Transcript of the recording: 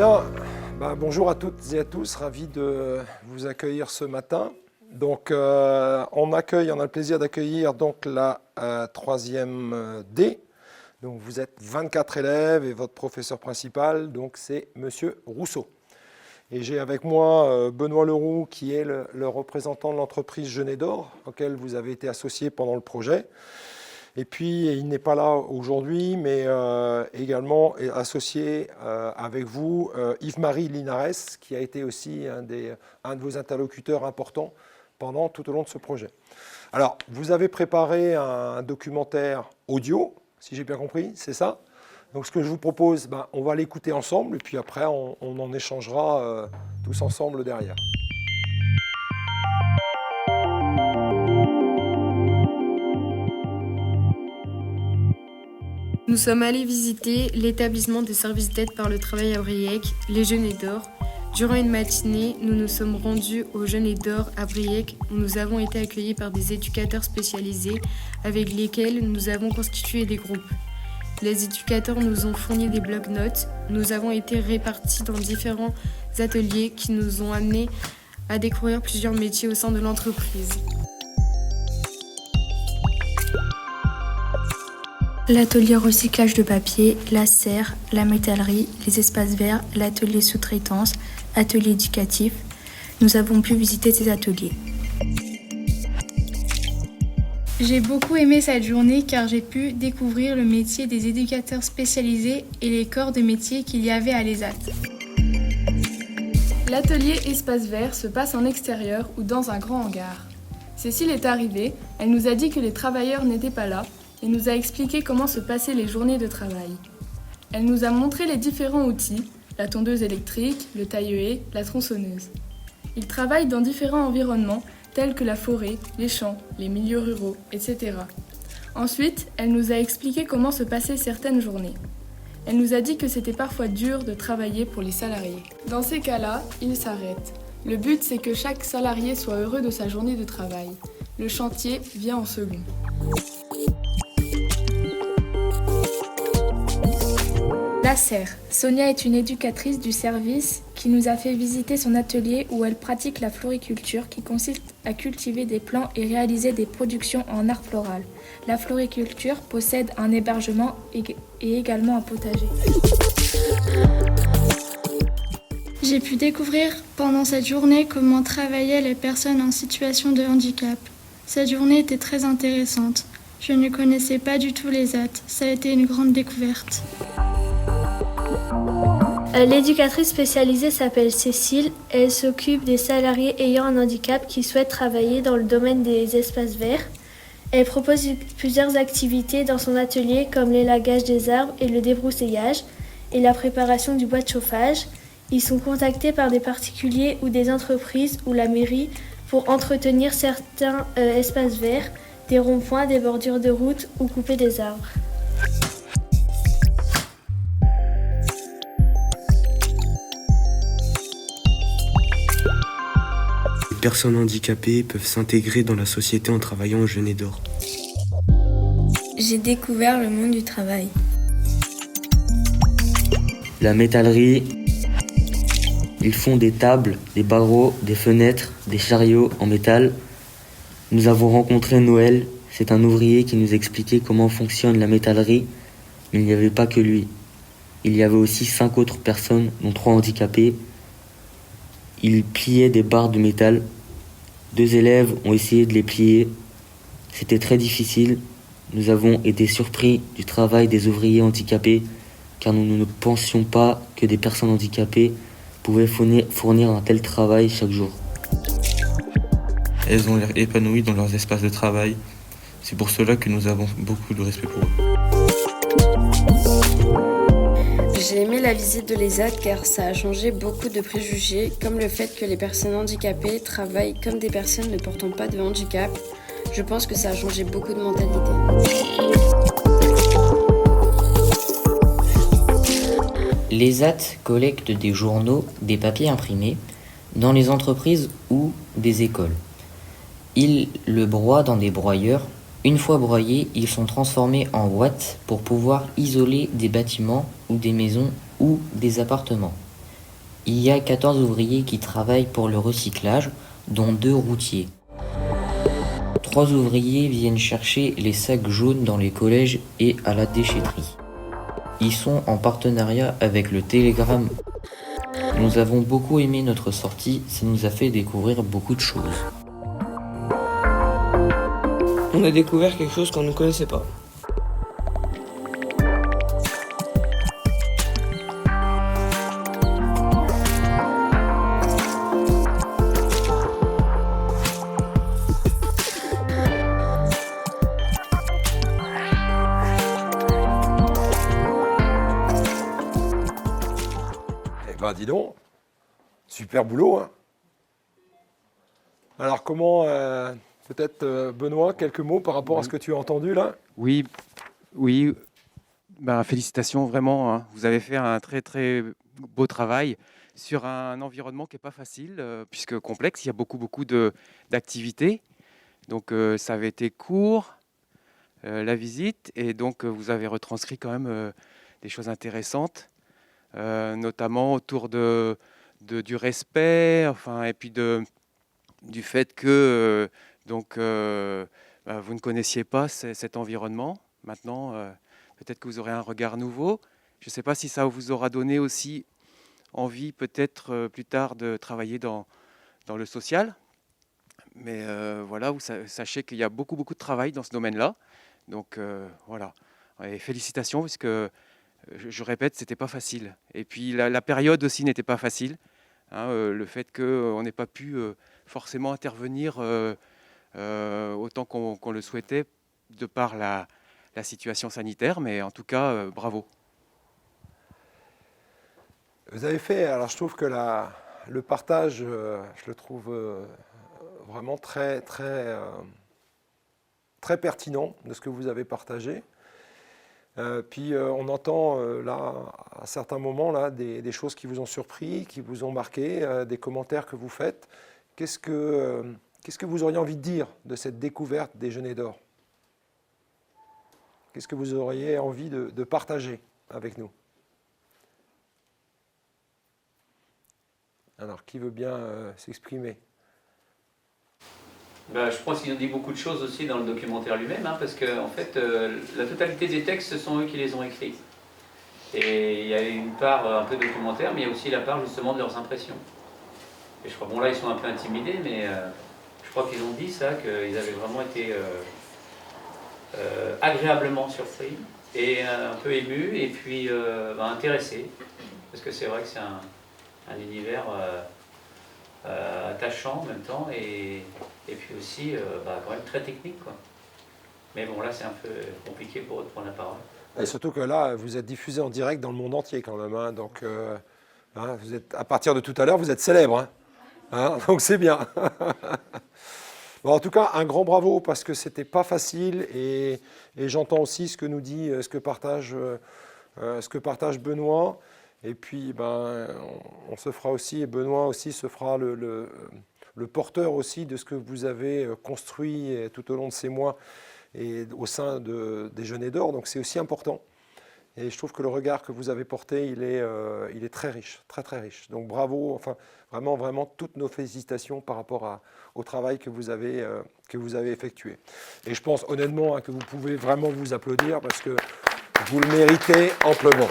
Bien, bonjour à toutes et à tous, ravi de vous accueillir ce matin. Donc, on a le plaisir d'accueillir donc la troisième D. Donc, vous êtes 24 élèves et votre professeur principal, donc c'est Monsieur Rousseau. Et j'ai avec moi Benoît Leroux, qui est le représentant de l'entreprise Genet d'Or, auquel vous avez été associé pendant le projet. Et puis, il n'est pas là aujourd'hui, mais également associé avec vous Yves-Marie Linares, qui a été aussi un de vos interlocuteurs importants tout au long de ce projet. Alors, vous avez préparé un documentaire audio, si j'ai bien compris, c'est ça? Donc, ce que je vous propose, on va l'écouter ensemble, et puis après, on en échangera tous ensemble derrière. Nous sommes allés visiter l'établissement des services d'aide par le travail à Briec, les Genets d'Or. Durant une matinée, nous nous sommes rendus aux Genets d'Or à Briec, où nous avons été accueillis par des éducateurs spécialisés avec lesquels nous avons constitué des groupes. Les éducateurs nous ont fourni des blocs-notes. Nous avons été répartis dans différents ateliers qui nous ont amenés à découvrir plusieurs métiers au sein de l'entreprise. L'atelier recyclage de papier, la serre, la métallerie, les espaces verts, l'atelier sous-traitance, atelier éducatif. Nous avons pu visiter ces ateliers. J'ai beaucoup aimé cette journée car j'ai pu découvrir le métier des éducateurs spécialisés et les corps de métier qu'il y avait à l'ESAT. L'atelier espace vert se passe en extérieur ou dans un grand hangar. Cécile est arrivée, elle nous a dit que les travailleurs n'étaient pas là et nous a expliqué comment se passaient les journées de travail. Elle nous a montré les différents outils, la tondeuse électrique, le taille-haie, la tronçonneuse. Ils travaillent dans différents environnements tels que la forêt, les champs, les milieux ruraux, etc. Ensuite, elle nous a expliqué comment se passaient certaines journées. Elle nous a dit que c'était parfois dur de travailler pour les salariés. Dans ces cas-là, ils s'arrêtent. Le but, c'est que chaque salarié soit heureux de sa journée de travail. Le chantier vient en second. La serre. Sonia est une éducatrice du service qui nous a fait visiter son atelier où elle pratique la floriculture qui consiste à cultiver des plants et réaliser des productions en art floral. La floriculture possède un hébergement et également un potager. J'ai pu découvrir pendant cette journée comment travaillaient les personnes en situation de handicap. Cette journée était très intéressante. Je ne connaissais pas du tout l'ESAT. Ça a été une grande découverte. L'éducatrice spécialisée s'appelle Cécile. Elle s'occupe des salariés ayant un handicap qui souhaitent travailler dans le domaine des espaces verts. Elle propose plusieurs activités dans son atelier comme l'élagage des arbres et le débroussaillage et la préparation du bois de chauffage. Ils sont contactés par des particuliers ou des entreprises ou la mairie pour entretenir certains espaces verts, des ronds-points, des bordures de route ou couper des arbres. Les personnes handicapées peuvent s'intégrer dans la société en travaillant au Genet d'Or. J'ai découvert le monde du travail. La métallerie, ils font des tables, des barreaux, des fenêtres, des chariots en métal. Nous avons rencontré Noël, c'est un ouvrier qui nous expliquait comment fonctionne la métallerie, mais il n'y avait pas que lui. Il y avait aussi 5 autres personnes, dont 3 handicapés. Ils pliaient des barres de métal. 2 élèves ont essayé de les plier. C'était très difficile. Nous avons été surpris du travail des ouvriers handicapés, car nous ne pensions pas que des personnes handicapées pouvaient fournir un tel travail chaque jour. Elles ont l'air épanouies dans leurs espaces de travail. C'est pour cela que nous avons beaucoup de respect pour eux. J'ai aimé la visite de l'ESAT car ça a changé beaucoup de préjugés, comme le fait que les personnes handicapées travaillent comme des personnes ne portant pas de handicap. Je pense que ça a changé beaucoup de mentalité. L'ESAT collecte des journaux, des papiers imprimés, dans les entreprises ou des écoles. Ils le broient dans des broyeurs. Une fois broyés, ils sont transformés en watts pour pouvoir isoler des bâtiments ou des maisons ou des appartements. Il y a 14 ouvriers qui travaillent pour le recyclage, dont 2 routiers. 3 ouvriers viennent chercher les sacs jaunes dans les collèges et à la déchetterie. Ils sont en partenariat avec le Télégramme. Nous avons beaucoup aimé notre sortie, ça nous a fait découvrir beaucoup de choses. On a découvert quelque chose qu'on ne connaissait pas. Dis donc, super boulot. Hein. Alors comment, peut-être Benoît, quelques mots par rapport à ce que tu as entendu là? Oui, félicitations vraiment. Hein. Vous avez fait un très très beau travail sur un environnement qui n'est pas facile, puisque complexe, il y a beaucoup d'activités. Donc ça avait été court, la visite, et donc vous avez retranscrit quand même des choses intéressantes. Notamment autour du respect, et puis du fait que vous ne connaissiez pas cet environnement. Maintenant, peut-être que vous aurez un regard nouveau. Je ne sais pas si ça vous aura donné aussi envie, peut-être plus tard, de travailler dans le social. Mais voilà, vous sachez qu'il y a beaucoup de travail dans ce domaine-là. Donc voilà, et félicitations, parce que je répète, c'était pas facile. Et puis la période aussi n'était pas facile. Hein, le fait qu'on n'ait pas pu forcément intervenir autant qu'on le souhaitait de par la situation sanitaire. Mais en tout cas, bravo. Vous avez fait, alors je trouve que le partage, je le trouve vraiment très pertinent de ce que vous avez partagé. Puis on entend là, à certains moments, là, des choses qui vous ont surpris, qui vous ont marqué, des commentaires que vous faites. Qu'est-ce que vous auriez envie de dire de cette découverte des Genêts d'Or? Qu'est-ce que vous auriez envie de partager avec nous? Alors, qui veut bien s'exprimer? Je pense qu'ils ont dit beaucoup de choses aussi dans le documentaire lui-même, parce que en fait, la totalité des textes, ce sont eux qui les ont écrits. Et il y a une part un peu documentaire, mais il y a aussi la part justement de leurs impressions. Et je crois, bon là ils sont un peu intimidés, mais je crois qu'ils ont dit ça, qu'ils avaient vraiment été agréablement surpris, et un peu émus, et puis intéressés. Parce que c'est vrai que c'est un univers attachant en même temps, et puis aussi quand même très technique, quoi. Mais bon, là c'est un peu compliqué pour eux de prendre la parole. Et surtout que là, vous êtes diffusé en direct dans le monde entier quand même. Hein, donc, vous êtes, à partir de tout à l'heure, vous êtes célèbre. Hein, donc c'est bien. Bon, en tout cas, un grand bravo parce que c'était pas facile. Et j'entends aussi ce que nous dit, ce que partage Benoît. Et puis, on se fera aussi, et Benoît aussi se fera le porteur aussi de ce que vous avez construit tout au long de ces mois et au sein des Genêts d'Or. Donc c'est aussi important. Et je trouve que le regard que vous avez porté, il est très riche, très riche. Donc bravo, enfin vraiment toutes nos félicitations par rapport au travail que vous avez effectué. Et je pense honnêtement que vous pouvez vraiment vous applaudir parce que vous le méritez amplement.